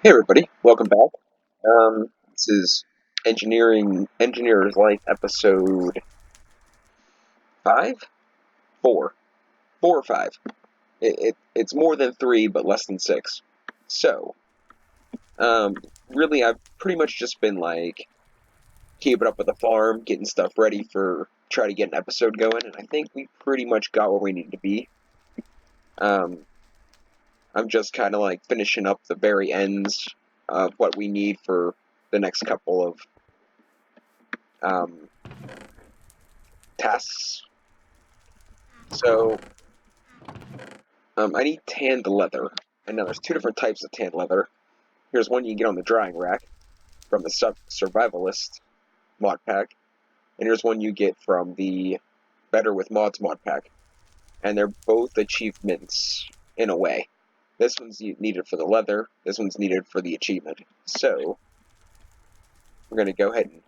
Hey everybody, welcome back. This is Engineer's Life episode 5? 4. 4 or 5. It's more than 3, but less than 6. So, really I've pretty much just been like, keeping up with the farm, getting stuff ready for, try to get an episode going, and I think we pretty much got where we need to be. I'm just kind of like finishing up the very ends of what we need for the next couple of um, tasks. So, I need tanned leather. And now there's two different types of tanned leather. Here's one you can get on the drying rack from the Survivalist mod pack. And here's one you get from the Better with Mods mod pack. And they're both achievements in a way. This one's needed for the leather. This one's needed for the achievement. So, we're going to go ahead and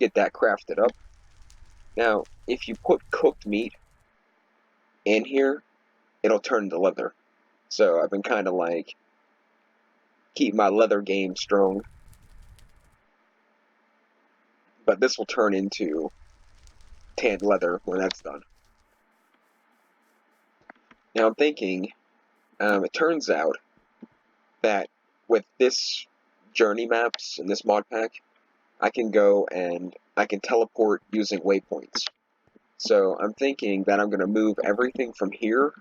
get that crafted up. Now, if you put cooked meat in here, it'll turn into leather. So I've been kind of like keep my leather game strong. But this will turn into tanned leather when that's done. Now I'm thinking, it turns out that with this journey maps and this mod pack, I can go and I can teleport using waypoints. So I'm thinking that I'm going to move everything from here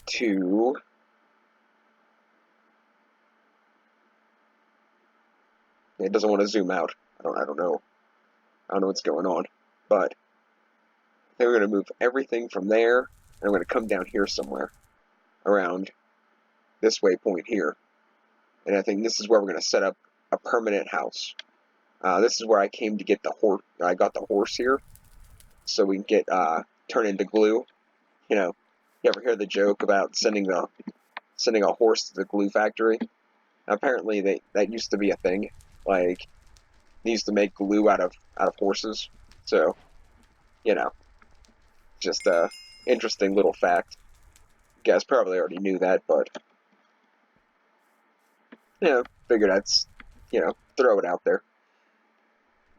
to it doesn't want to zoom out. I don't know. I don't know what's going on. But then we're going to move everything from there, and I'm going to come down here somewhere around this waypoint here. And I think this is where we're going to set up a permanent house. This is where I came to get the horse. I got the horse here, so we can get turn into glue. You know, you ever hear the joke about sending a horse to the glue factory? Apparently, that used to be a thing. Like, they used to make glue out of horses. So, you know, just a interesting little fact. You guys probably already knew that, but figured I'd throw it out there.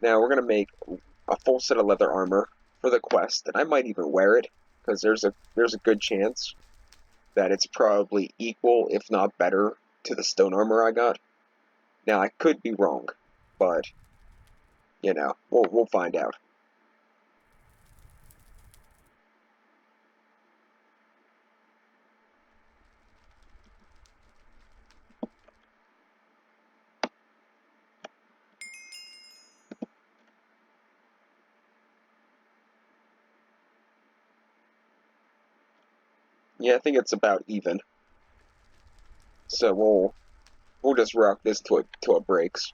Now we're gonna make a full set of leather armor for the quest, and I might even wear it because there's a good chance that it's probably equal, if not better, to the stone armor I got. Now I could be wrong, but we'll find out. Yeah, I think it's about even. So we'll just rock this till it breaks.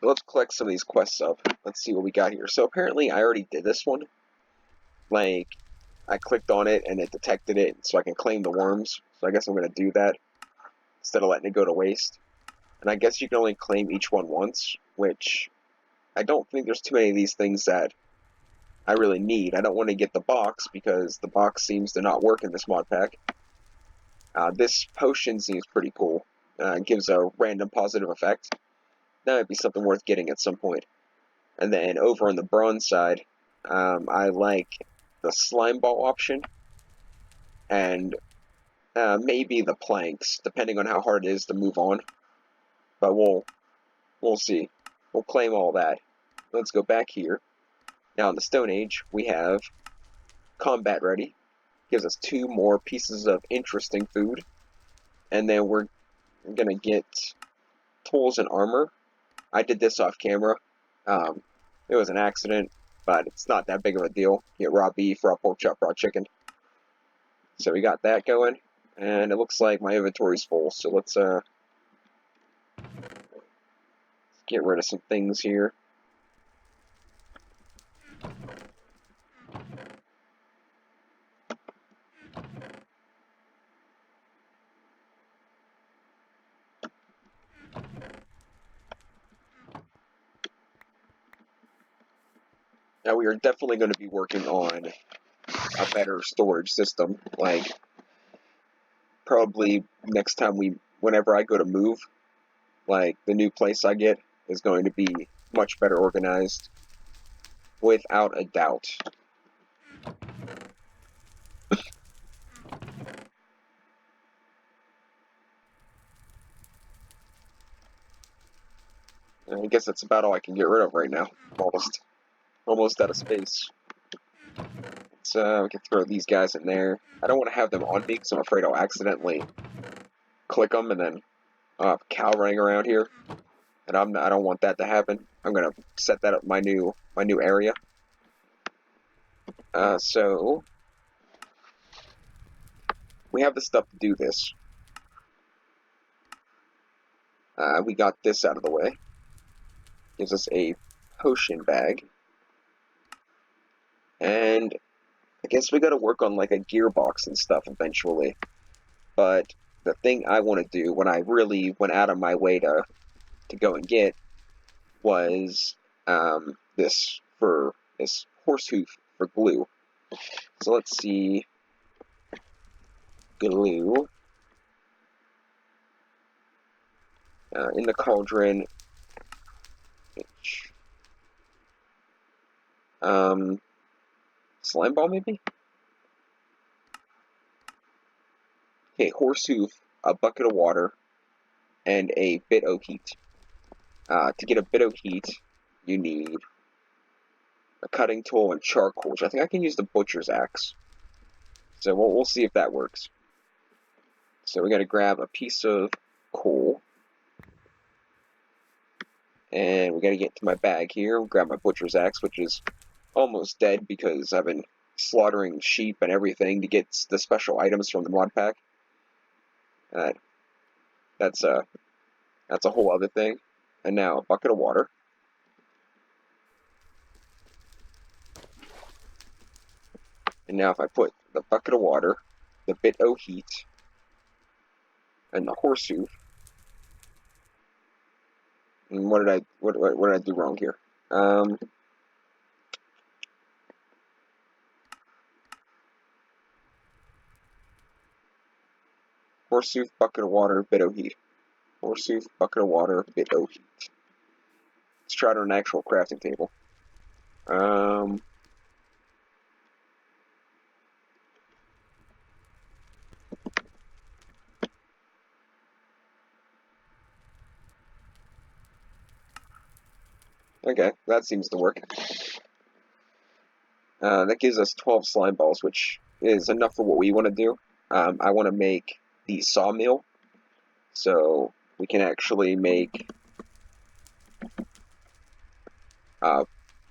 Let's collect some of these quests up. Let's see what we got here. So apparently I already did this one. Like, I clicked on it and it detected it, so I can claim the worms. So I guess I'm going to do that instead of letting it go to waste. And I guess you can only claim each one once, which I don't think there's too many of these things that I really need. I don't want to get the box because the box seems to not work in this mod pack. This potion seems pretty cool. It gives a random positive effect. That might be something worth getting at some point. And then over on the bronze side, I like the slime ball option, and maybe the planks, depending on how hard it is to move on. But we'll see. We'll claim all that. Let's go back here. Now in the Stone Age, we have combat ready. Gives us 2 more pieces of interesting food. And then we're gonna get tools and armor. I did this off camera. It was an accident, but it's not that big of a deal. You get raw beef, raw pork chop, raw chicken. So we got that going, and it looks like my inventory's full. So let's get rid of some things here. Now we are definitely going to be working on a better storage system. Like, probably next time whenever I go to move, like, the new place I get is going to be much better organized, without a doubt. And I guess that's about all I can get rid of right now. Almost out of space. So we can throw these guys in there. I don't want to have them on me because I'm afraid I'll accidentally click them and then I'll have a cow running around here. And I don't want that to happen. I'm gonna set that up my new area. So we have the stuff to do this. We got this out of the way. Gives us a potion bag. And I guess we gotta work on like a gearbox and stuff eventually. But the thing I want to do, when I really went out of my way to go and get, was this horse hoof for glue. So let's see. Glue. In the cauldron. Slime ball maybe? Okay, horse hoof, a bucket of water, and a bit of heat. To get a bit of heat, you need a cutting tool and charcoal, which I think I can use the butcher's axe. So we'll see if that works. So we gotta grab a piece of coal. And we gotta get to my bag here, grab my butcher's axe, which is almost dead because I've been slaughtering sheep and everything to get the special items from the mod pack. That's a whole other thing. And now a bucket of water. And now if I put the bucket of water, the bit of heat, and the horse hoof. And what did I do wrong here? Horse hoof, bucket of water, bit of heat. Horse hoof, bucket of water, bit of heat. Let's try it on an actual crafting table. Okay, that seems to work. That gives us 12 slime balls, which is enough for what we want to do. I want to make the sawmill, so we can actually make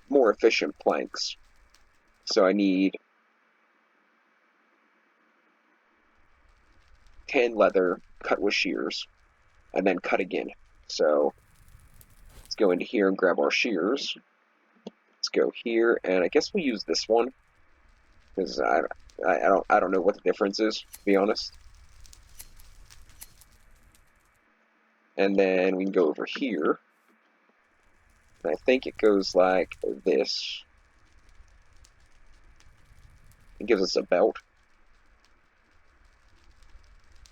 more efficient planks. So I need 10 leather cut with shears, and then cut again. So let's go into here and grab our shears. Let's go here, and I guess we use this one because I don't know what the difference is, to be honest. And then we can go over here. And I think it goes like this. It gives us a belt.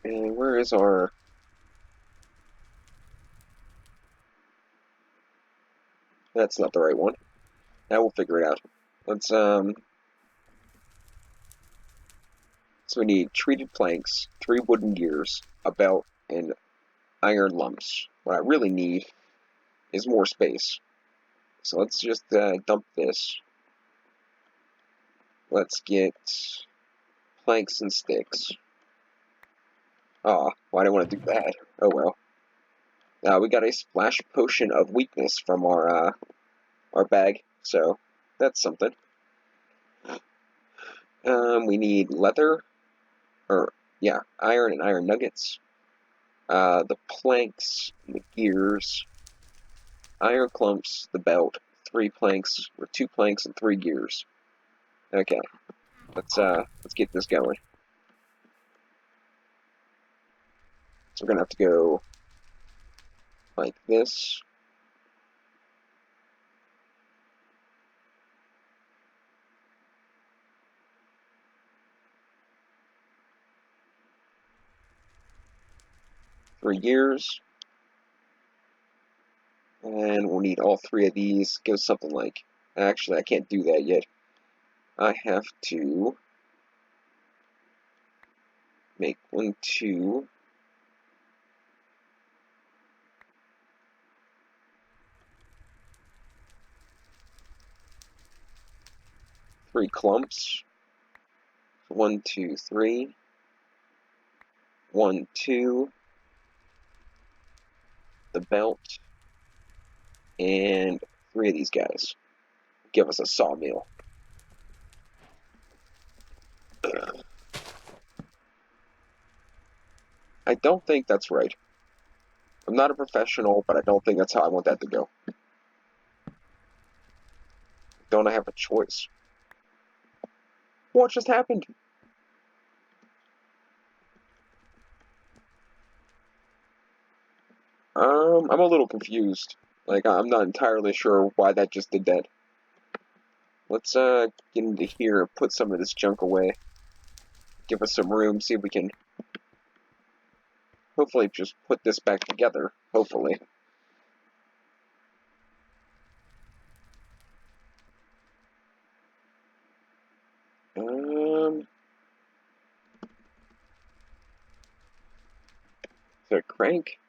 And where is our... That's not the right one. Now we'll figure it out. Let's, So we need treated planks, 3 wooden gears, a belt, and iron lumps. What I really need is more space. So let's just dump this. Let's get planks and sticks. Aw, why do I want to do that? Oh well. We got a splash potion of weakness from our bag, so that's something. We need leather, iron and iron nuggets. The planks, the gears, iron clumps, the belt, 3 planks, or 2 planks and 3 gears. Okay, let's get this going. So we're gonna have to go like this. 3 years. And we'll need all 3 of these. Go something like... Actually, I can't do that yet. I have to make 1, 2... 3 clumps. 1, 2, 3. 1, 2. The belt. And 3 of these guys. Give us a sawmill. I don't think that's right. I'm not a professional, but I don't think that's how I want that to go. Don't I have a choice? What just happened? I'm a little confused. Like, I'm not entirely sure why that just did that. Let's, get into here, put some of this junk away. Give us some room, see if we can hopefully just put this back together. Hopefully. Is there a crank?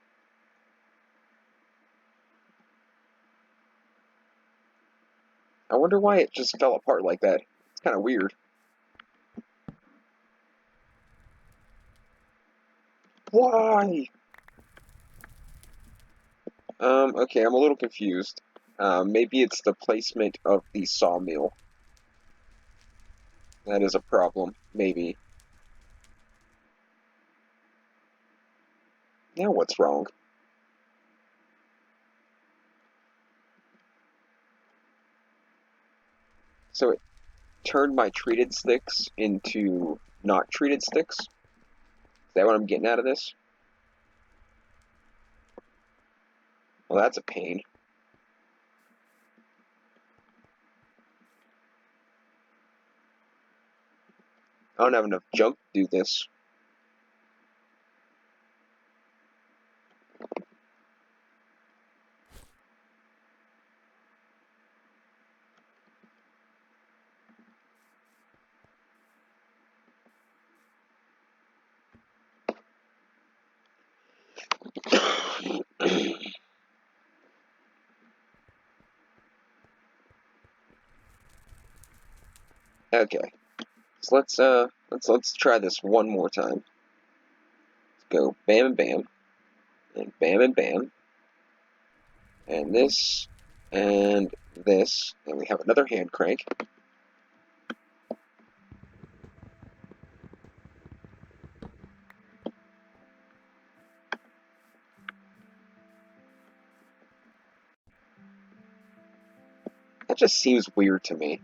I wonder why it just fell apart like that. It's kind of weird. Why? Okay, I'm a little confused. Maybe it's the placement of the sawmill. That is a problem. Maybe. Now what's wrong? So it turned my treated sticks into not treated sticks? Is that what I'm getting out of this? Well, that's a pain. I don't have enough junk to do this. Okay. So let's try this one more time. Let's go bam and bam. And bam and bam. And this and this. And we have another hand crank. That just seems weird to me.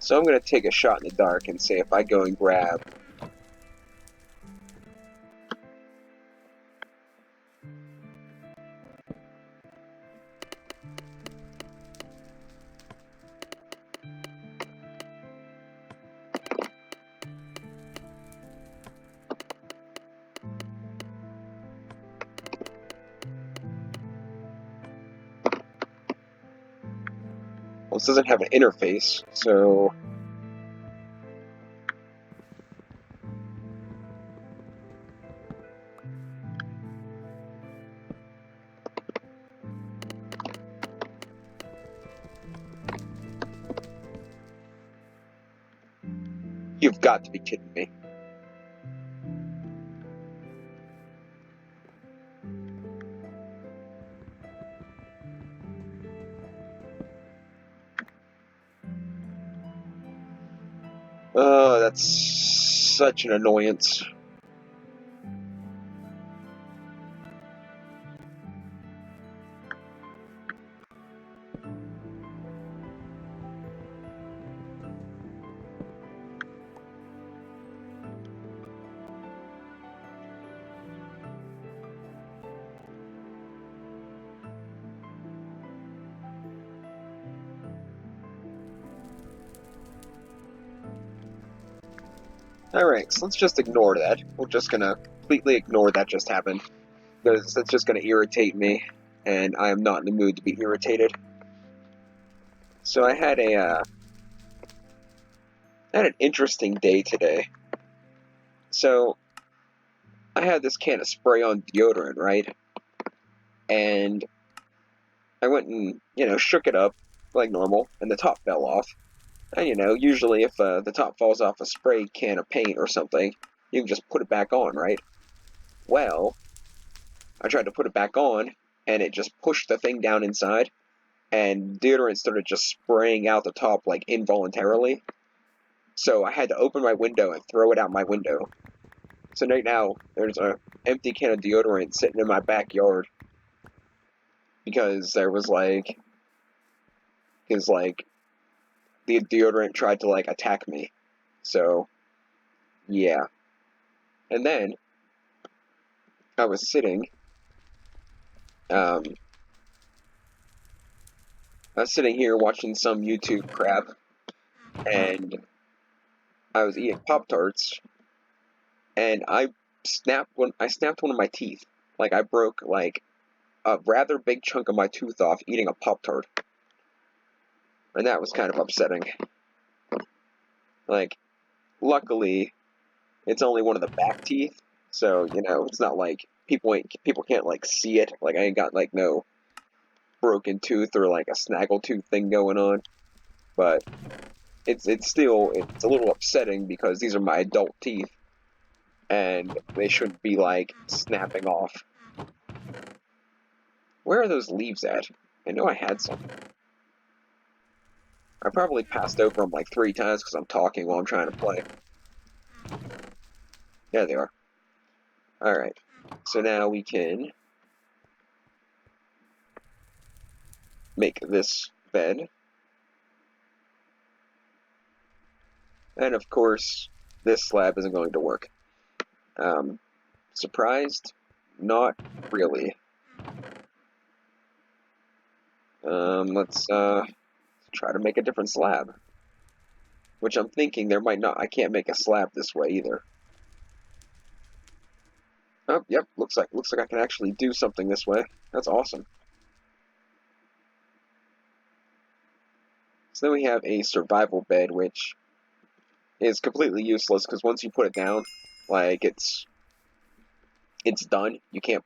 So I'm going to take a shot in the dark and say if I go and grab well, this doesn't have an interface, so you've got to be kidding me. Oh, that's such an annoyance. Alright, so let's just ignore that. We're just gonna completely ignore that just happened, because that's just gonna irritate me, and I am not in the mood to be irritated. So I had an interesting day today. So I had this can of spray-on deodorant, right? And I went and, shook it up like normal, and the top fell off. And, usually if the top falls off a spray can of paint or something, you can just put it back on, right? Well, I tried to put it back on, and it just pushed the thing down inside, and deodorant started just spraying out the top, like, involuntarily. So I had to open my window and throw it out my window. So right now, there's a empty can of deodorant sitting in my backyard, because the deodorant tried to, like, attack me. So, yeah. And then, I was sitting, um, here watching some YouTube crap, and I was eating Pop-Tarts, and I snapped one of my teeth. Like, I broke, like, a rather big chunk of my tooth off eating a Pop-Tart. And that was kind of upsetting. Like, luckily, it's only one of the back teeth, so, it's not like people can't, like, see it. Like, I ain't got, like, no broken tooth or, like, a snaggle tooth thing going on. But it's a little upsetting because these are my adult teeth, and they shouldn't be, like, snapping off. Where are those leaves at? I know I had some. I probably passed over them like 3 times because I'm talking while I'm trying to play. There they are. Alright. So now we can make this bed. And of course, this slab isn't going to work. Surprised? Not really. Let's try to make a different slab. Which I'm thinking I can't make a slab this way either. Oh, yep, looks like I can actually do something this way. That's awesome. So then we have a survival bed, which is completely useless because once you put it down, like it's done. You can't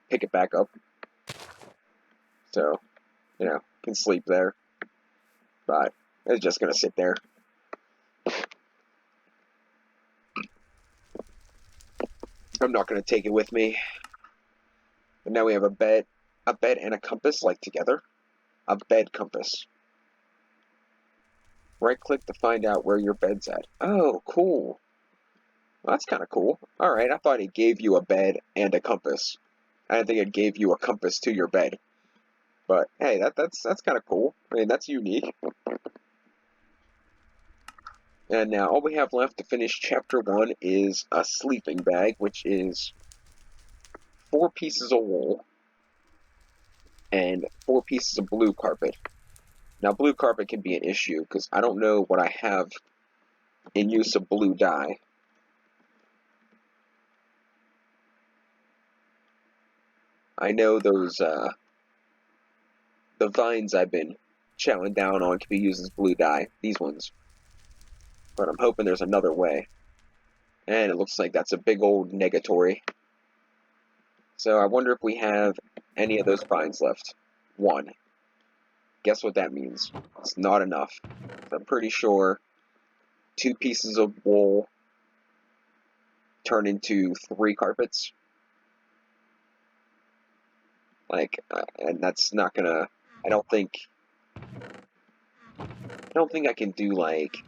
pick it back up. So, you can sleep there. But it's just gonna sit there. I'm not gonna take it with me. But now we have a bed and a compass, like, together. A bed compass. Right-click to find out where your bed's at. Oh, cool. Well, that's kind of cool. Alright, I thought it gave you a bed and a compass. I didn't think it gave you a compass to your bed. But, hey, that's kind of cool. I mean, that's unique. And now all we have left to finish Chapter 1 is a sleeping bag, which is 4 pieces of wool and 4 pieces of blue carpet. Now, blue carpet can be an issue, because I don't know what I have in use of blue dye. I know those, the vines I've been chowing down on can be used as blue dye, these ones. But I'm hoping there's another way. And it looks like that's a big old negatory. So I wonder if we have any of those vines left. 1. Guess what that means? It's not enough. So I'm pretty sure 2 pieces of wool turn into 3 carpets. Like, and that's not gonna. I don't think I can do, like,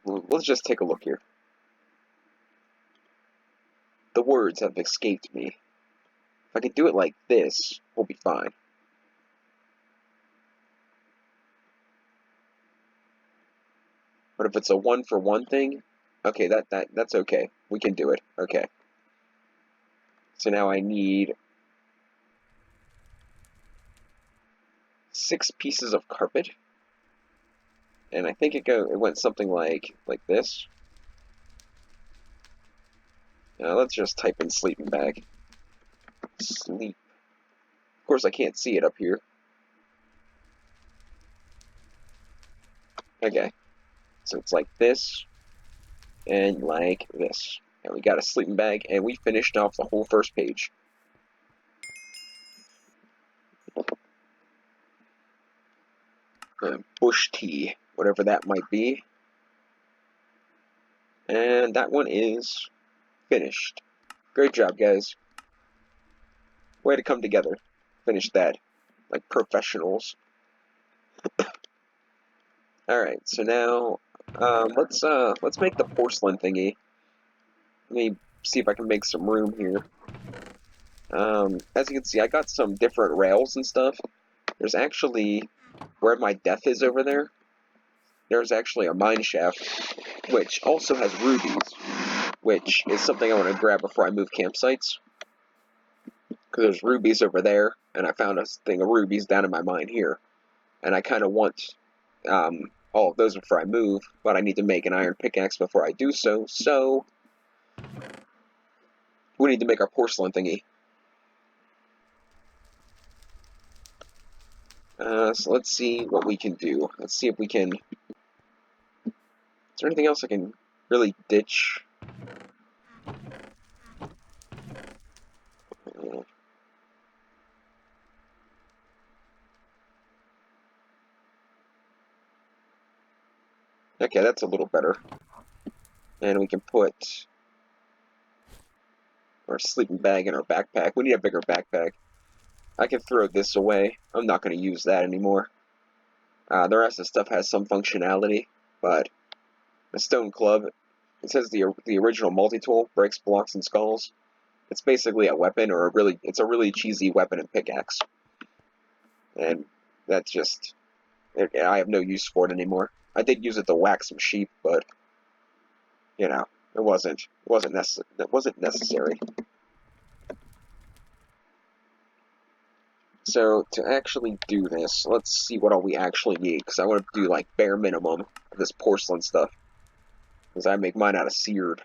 let's just take a look here. The words have escaped me. If I can do it like this, we'll be fine. But if it's a 1-for-1 thing, okay, that's okay. We can do it. Okay. So now I need 6 pieces of carpet. And I think it went something like this. Let's just type in sleeping bag. Sleep. Of course, I can't see it up here. Okay. So it's like this, and like this. And we got a sleeping bag, and we finished off the whole first page. Bush tea, whatever that might be. And that one is finished. Great job, guys. Way to come together. Finish that like professionals. Alright, so now let's make the porcelain thingy. Let me see if I can make some room here. As you can see, I got some different rails and stuff. There's actually, where my death is over there, there's actually a mine shaft, which also has rubies, which is something I want to grab before I move campsites. Because there's rubies over there, and I found a thing of rubies down in my mine here. And I kind of want all of those before I move, but I need to make an iron pickaxe before I do so, so we need to make our porcelain thingy. So let's see what we can do. Let's see if we can... Is there anything else I can really ditch? Okay, that's a little better. And we can put our sleeping bag in our backpack. We need a bigger backpack. I can throw this away. I'm not going to use that anymore. The rest of the stuff has some functionality, but the stone club, it says the original multi-tool breaks blocks and skulls. It's basically a weapon, or it's a really cheesy weapon and pickaxe. And that's just, I have no use for it anymore. I did use it to whack some sheep, but you know, it wasn't necessary. So to actually do this, let's see what all we actually need, because I want to do like bare minimum of this porcelain stuff, because I make mine out of seared.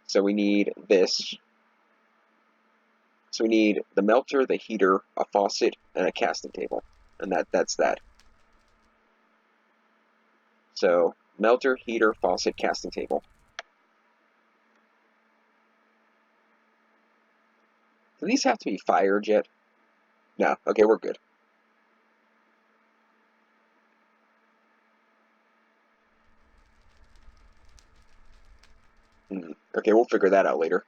So we need this. So we need the melter, the heater, a faucet, and a casting table, and that's that. So melter, heater, faucet, casting table. Do these have to be fired yet? No. Okay, we're good. Okay, we'll figure that out later.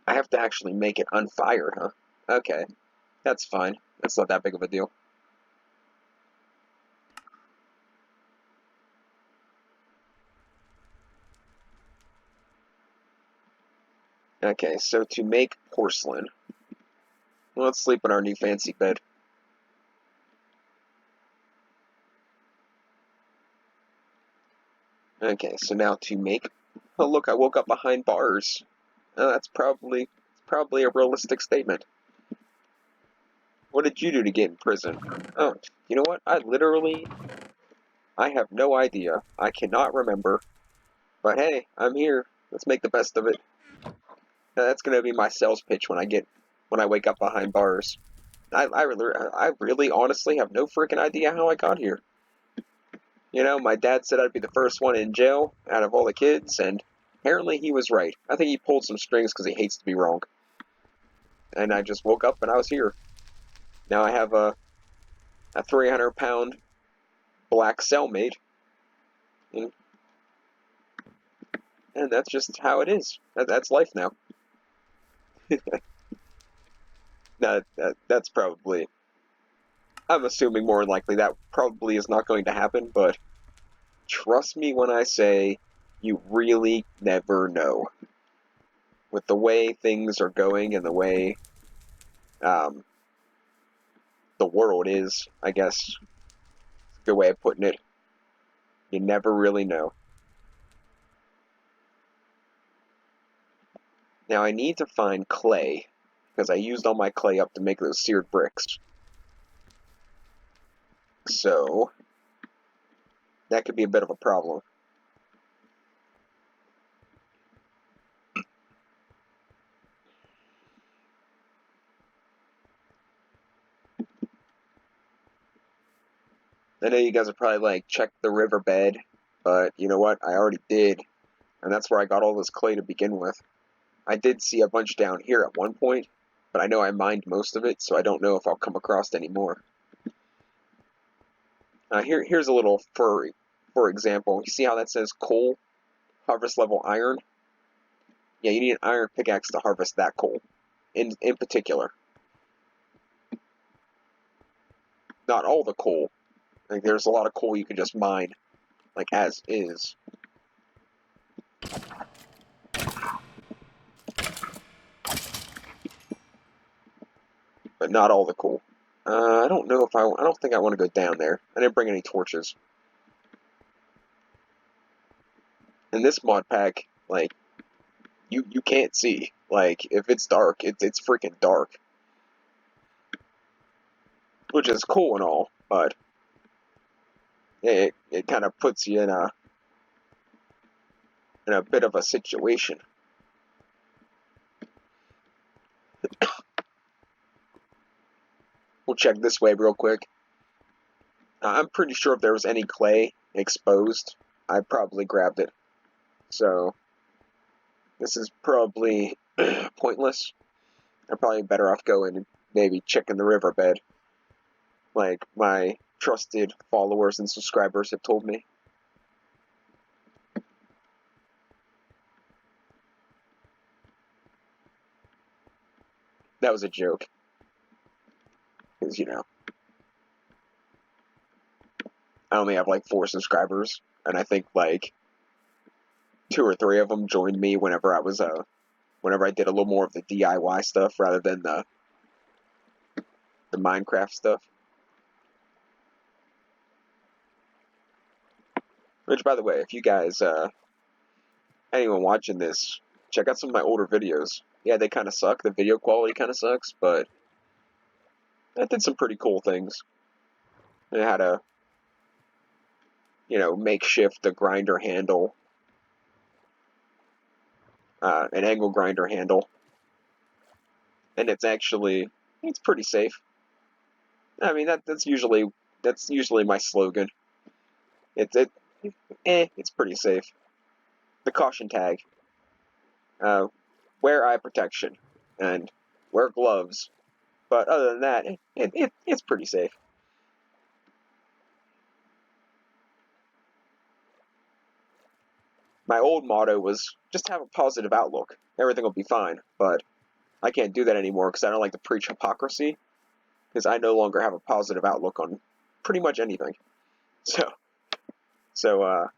I have to actually make it unfired, huh? Okay, that's fine. That's not that big of a deal. Okay, so to make porcelain, let's sleep in our new fancy bed. Okay, so now to make... Oh, look, I woke up behind bars. That's probably a realistic statement. What did you do to get in prison? Oh, you know what? I have no idea. I cannot remember. But hey, I'm here. Let's make the best of it. That's gonna be my sales pitch when I wake up behind bars. I really honestly have no freaking idea how I got here. You know, my dad said I'd be the first one in jail out of all the kids, and apparently he was right. I think he pulled some strings because he hates to be wrong. And I just woke up and I was here. Now I have a 300-pound black cellmate, and that's just how it is. That's life now. That's probably... I'm assuming more than likely that probably is not going to happen, but trust me when I say you really never know. With the way things are going and the way the world is, I guess, Good way of putting it. You never really know. Now I need to find clay, because I used all my clay up to make those seared bricks. So, that could be a bit of a problem. I know you guys are probably like, check the riverbed, but you know what? I already did, and that's where I got all this clay to begin with. I did see a bunch down here at one point, but I know I mined most of it, so I don't know if I'll come across any more. Here's a little for example. You see how that says coal, harvest level iron? Yeah, you need an iron pickaxe to harvest that coal, in particular. Not all the coal. Like, there's a lot of coal you can just mine, like as is. But not all the coal. I don't know if I don't think I want to go down there. I didn't bring any torches. In this mod pack, like, you can't see. Like, if it's dark, it's freaking dark. Which is cool and all, but it kind of puts you in a bit of a situation. We'll check this way real quick. I'm pretty sure if there was any clay exposed, I probably grabbed it. So, this is probably pointless. I'm probably better off going and maybe checking the riverbed, like my trusted followers and subscribers have told me. That was a joke. Because, you know, I only have like 4 subscribers, and I think like 2 or 3 of them joined me whenever I did a little more of the DIY stuff rather than the Minecraft stuff. Which, by the way, if you guys, anyone watching this, check out some of my older videos. Yeah, they kind of suck. The video quality kind of sucks, but I did some pretty cool things. I had a, makeshift a grinder handle, an angle grinder handle, and it's pretty safe. I mean, that's usually my slogan. It's pretty safe. The caution tag. Wear eye protection and wear gloves. But other than that, it's pretty safe. My old motto was just have a positive outlook. Everything will be fine. But I can't do that anymore because I don't like to preach hypocrisy. Because I no longer have a positive outlook on pretty much anything. So, so,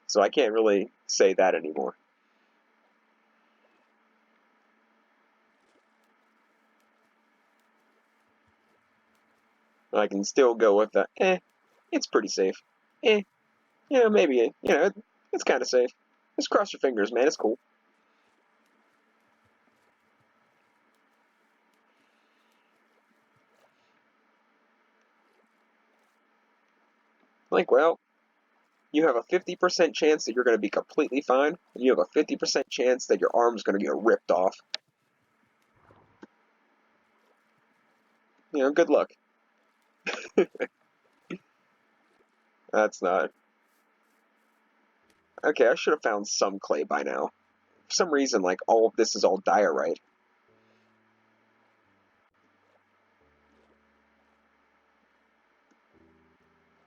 so I can't really say that anymore. I can still go with the, it's pretty safe. Maybe, it's kind of safe. Just cross your fingers, man. It's cool. Like, well, you have a 50% chance that you're going to be completely fine, and you have a 50% chance that your arm's going to get ripped off. Good luck. That's not... Okay, I should have found some clay by now. For some reason, like, all of this is all diorite.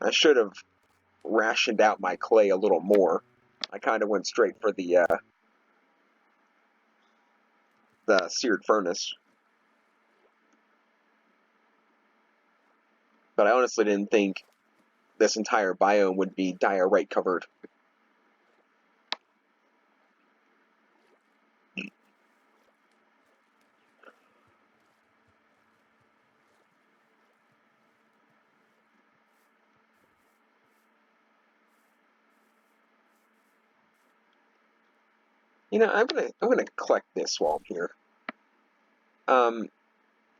I should have rationed out my clay a little more. I kind of went straight for the seared furnace. But I honestly didn't think this entire biome would be diorite covered. You know, I'm gonna collect this while I'm here.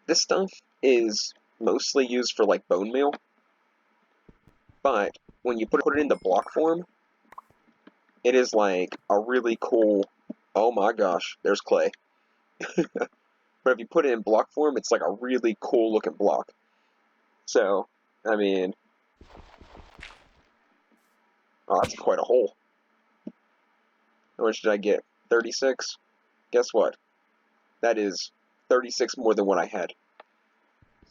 This stuff is mostly used for like bone meal, but when you put it into block form, it is like a really cool. Oh my gosh, there's clay. But if you put it in block form, it's like a really cool looking block. So, I mean, oh, that's quite a hole. How much did I get? 36? Guess what? That is 36 more than what I had.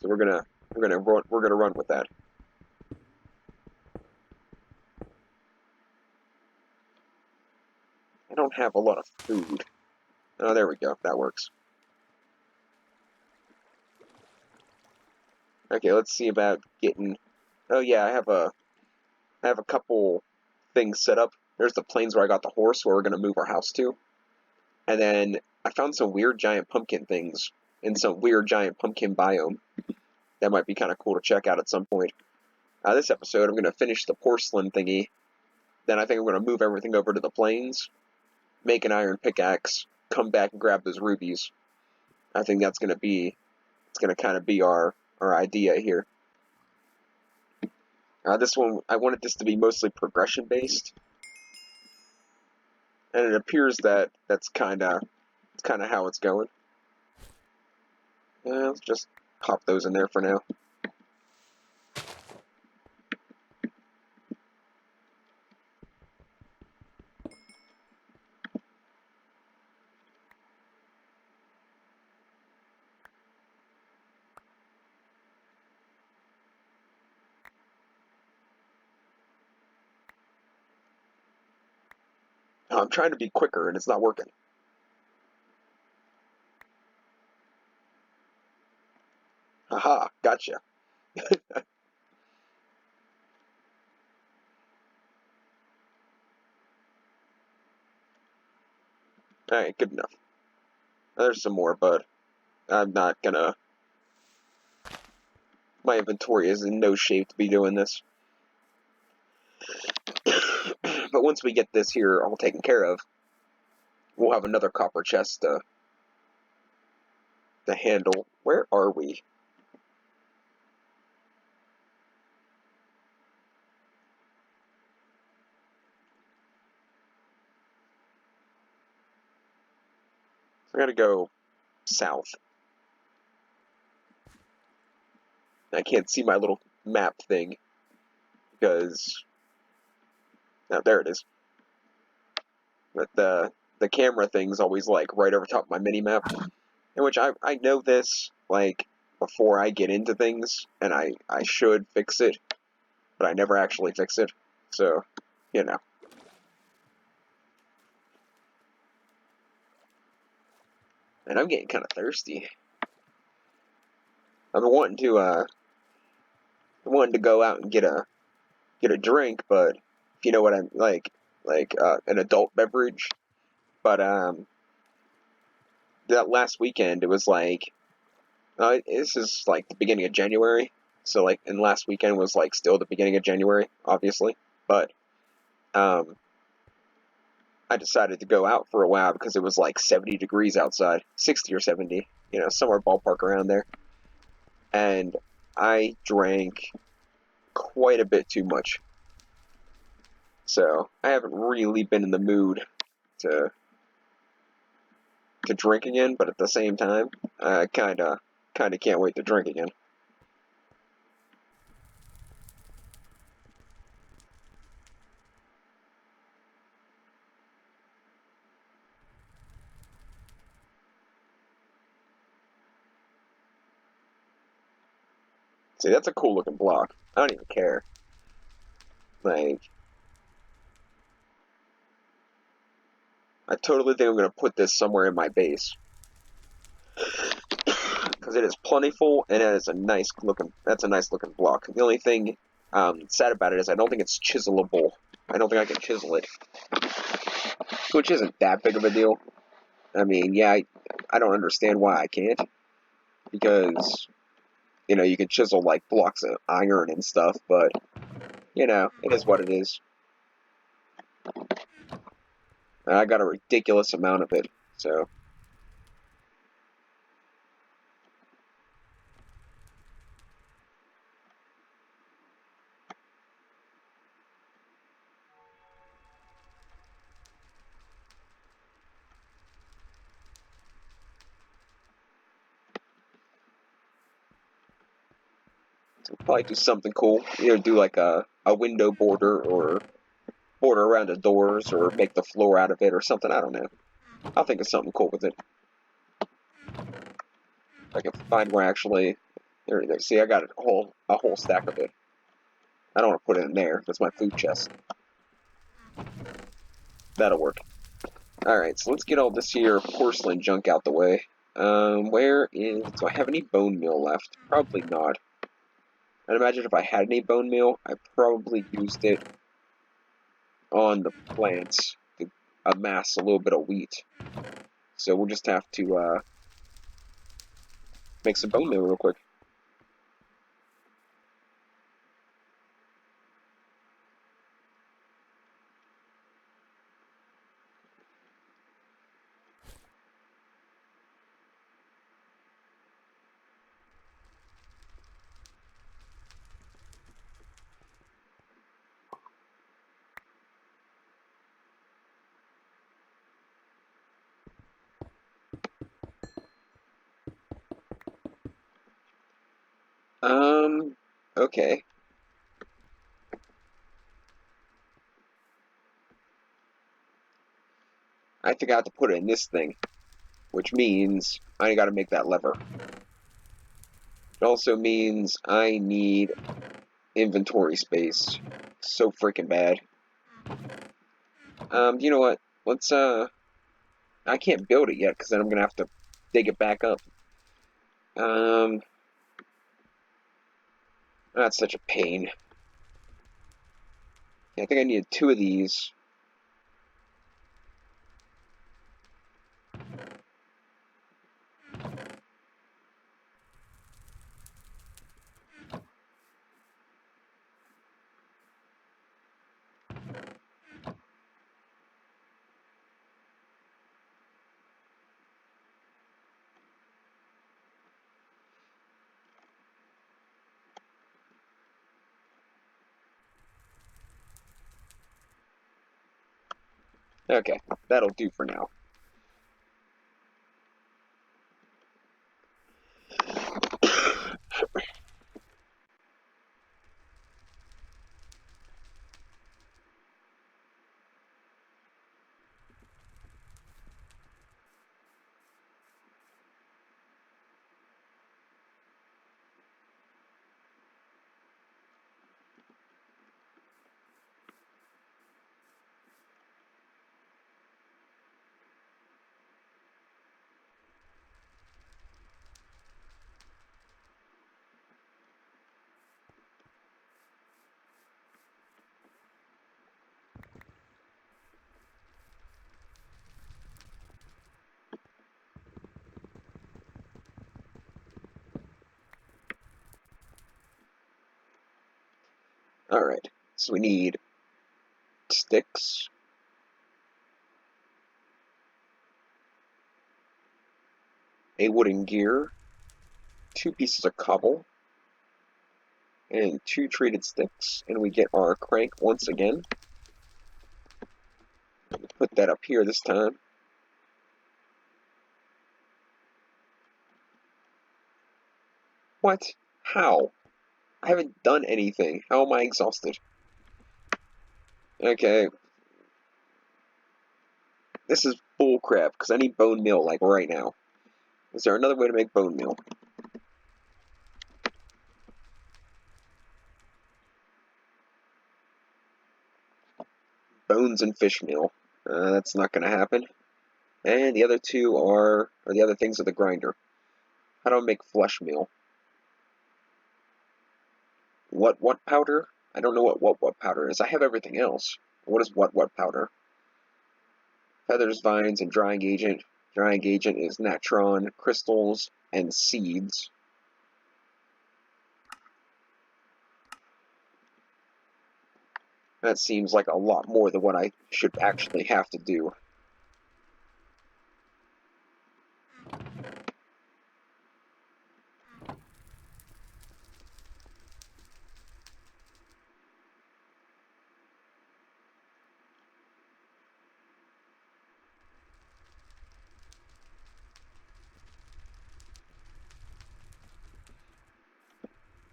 So we're gonna run with that. I don't have a lot of food. Oh, there we go. That works. Okay, let's see about getting. Oh yeah, I have a couple things set up. There's the plains where I got the horse, where we're gonna move our house to, and then I found some weird giant pumpkin things in some weird giant pumpkin biome. That might be kind of cool to check out at some point. This episode, I'm gonna finish the porcelain thingy. Then I think I'm gonna move everything over to the plains, make an iron pickaxe, come back and grab those rubies. I think that's gonna be, it's gonna kind of be our idea here. This one, I wanted this to be mostly progression based, and it appears that that's kind of how it's going. Let's just pop those in there for now. I'm trying to be quicker and it's not working. Haha, gotcha. Alright, good enough. There's some more, but I'm not gonna... My inventory is in no shape to be doing this. But once we get this here all taken care of, we'll have another copper chest to handle. Where are we? So I gotta go south. I can't see my little map thing because... Now, there it is. But the camera thing's always like right over top of my mini map, in which I know this like before I get into things, and I should fix it, but I never actually fix it. So, you know. And I'm getting kind of thirsty. I've been wanting to go out and get a drink, but if you know what I'm like an adult beverage. But that last weekend it was like this is like the beginning of January, so like, and last weekend was like still the beginning of January, obviously, but I decided to go out for a while because it was like 70 degrees outside, 60 or 70, you know, somewhere ballpark around there, and I drank quite a bit too much, so I haven't really been in the mood to drink again, but at the same time, I kinda can't wait to drink again. See, that's a cool looking block. I don't even care. Like, I totally think I'm gonna put this somewhere in my base because it is plentiful and it is a nice looking. That's a nice looking block. The only thing sad about it is I don't think it's chiselable. I don't think I can chisel it, which isn't that big of a deal. I mean, yeah, I don't understand why I can't, because you know you can chisel like blocks of iron and stuff, but you know it is what it is. And I got a ridiculous amount of it, so... We'll probably do something cool. Either do like a window border, or border around the doors, or make the floor out of it, or something. I don't know. I'll think of something cool with it. If I can find where actually... There you go. See, I got a whole stack of it. I don't want to put it in there. That's my food chest. That'll work. Alright, so let's get all this here porcelain junk out the way. Where is... Do I have any bone meal left? Probably not. I'd imagine if I had any bone meal, I probably used it on the plants to amass a little bit of wheat. So we'll just have to make some bone meal real quick. Okay. I forgot to put it in this thing, which means I gotta make that lever. It also means I need inventory space so freaking bad. You know what? Let's, I can't build it yet, because then I'm gonna have to dig it back up. That's such a pain. I think I needed 2 of these. Okay, that'll do for now. Alright, so we need sticks, a wooden gear, 2 pieces of cobble, and 2 treated sticks, and we get our crank once again. Put that up here this time. What? How? I haven't done anything. How am I exhausted? Okay. This is bullcrap, because I need bone meal, like, right now. Is there another way to make bone meal? Bones and fish meal. That's not going to happen. And the other two are the other things of the grinder. How do I make flesh meal? What powder? I don't know what powder is. I have everything else. What is what powder? Feathers, vines, and drying agent. Drying agent is natron, crystals, and seeds. That seems like a lot more than what I should actually have to do.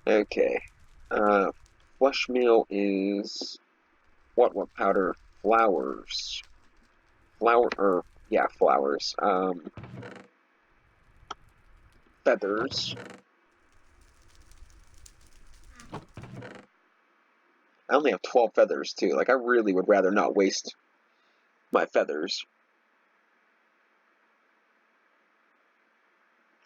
Okay. Flesh meal is what powder? Flowers. Yeah, flowers. Feathers. I only have 12 feathers too. Like, I really would rather not waste my feathers.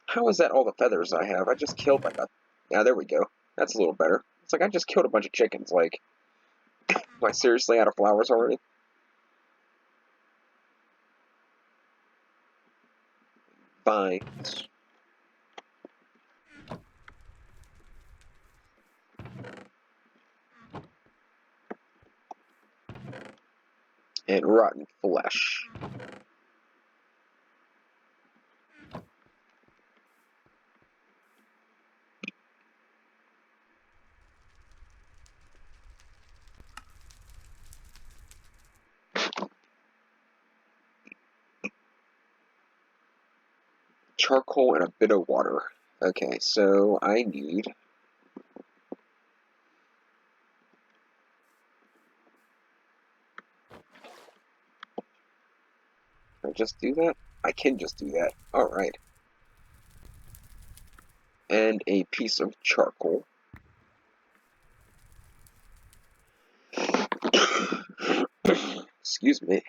How is that all the feathers I have? I just killed like a... Yeah, there we go. That's a little better. It's like I just killed a bunch of chickens. Like, am I seriously out of flowers already? Vines. And rotten flesh. Charcoal and a bit of water. Okay, so I need... Can I just do that? I can just do that. Alright. And a piece of charcoal. Excuse me.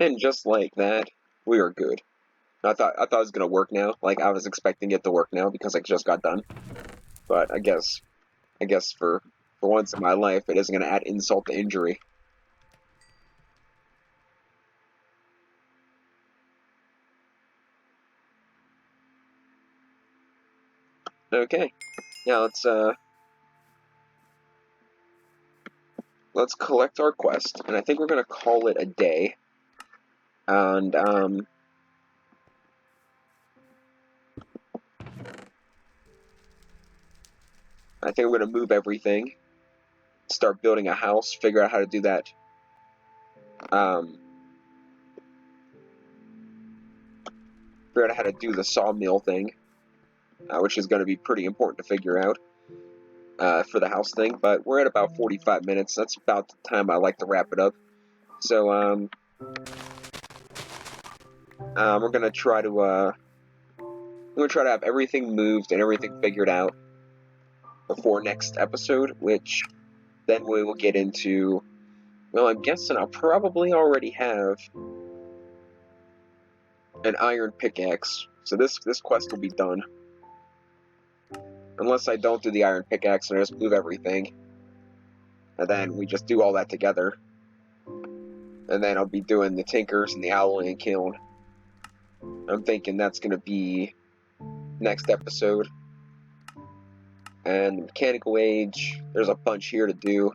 And just like that, we are good. I thought it was gonna work now. Like, I was expecting it to work now because I just got done. But I guess for once in my life, it isn't gonna add insult to injury. Okay, now let's collect our quest, and I think we're gonna call it a day. And I think we're gonna move everything, start building a house, figure out how to do that. Figure out how to do the sawmill thing, which is going to be pretty important to figure out for the house thing. But we're at about 45 minutes. That's about the time I like to wrap it up. So we're gonna try to have everything moved and everything figured out before next episode, which then we will get into. Well, I'm guessing I'll probably already have an iron pickaxe, so this quest will be done. Unless I don't do the iron pickaxe and I just move everything, and then we just do all that together. And then I'll be doing the tinkers and the alloy and kiln. I'm thinking that's gonna be next episode. And mechanical age, there's a bunch here to do.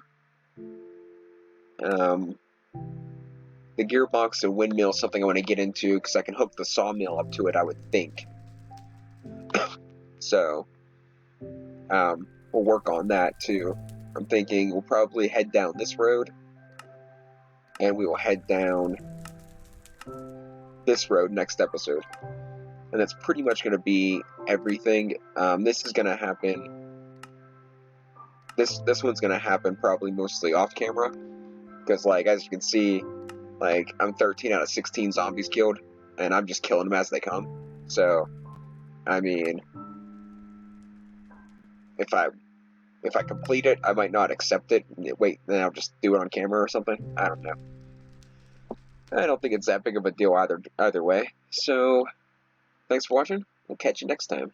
The gearbox and windmill is something I want to get into because I can hook the sawmill up to it, I would think. So, we'll work on that too. I'm thinking we'll probably head down this road, and we will head down this road next episode. And that's pretty much going to be everything. This is going to happen. This one's going to happen probably mostly off camera, because like as you can see, like I'm 13 out of 16 zombies killed, and I'm just killing them as they come. So, I mean, if I complete it, I might not accept it. Wait, then I'll just do it on camera or something. I don't know. I don't think it's that big of a deal either way. So, thanks for watching. We'll catch you next time.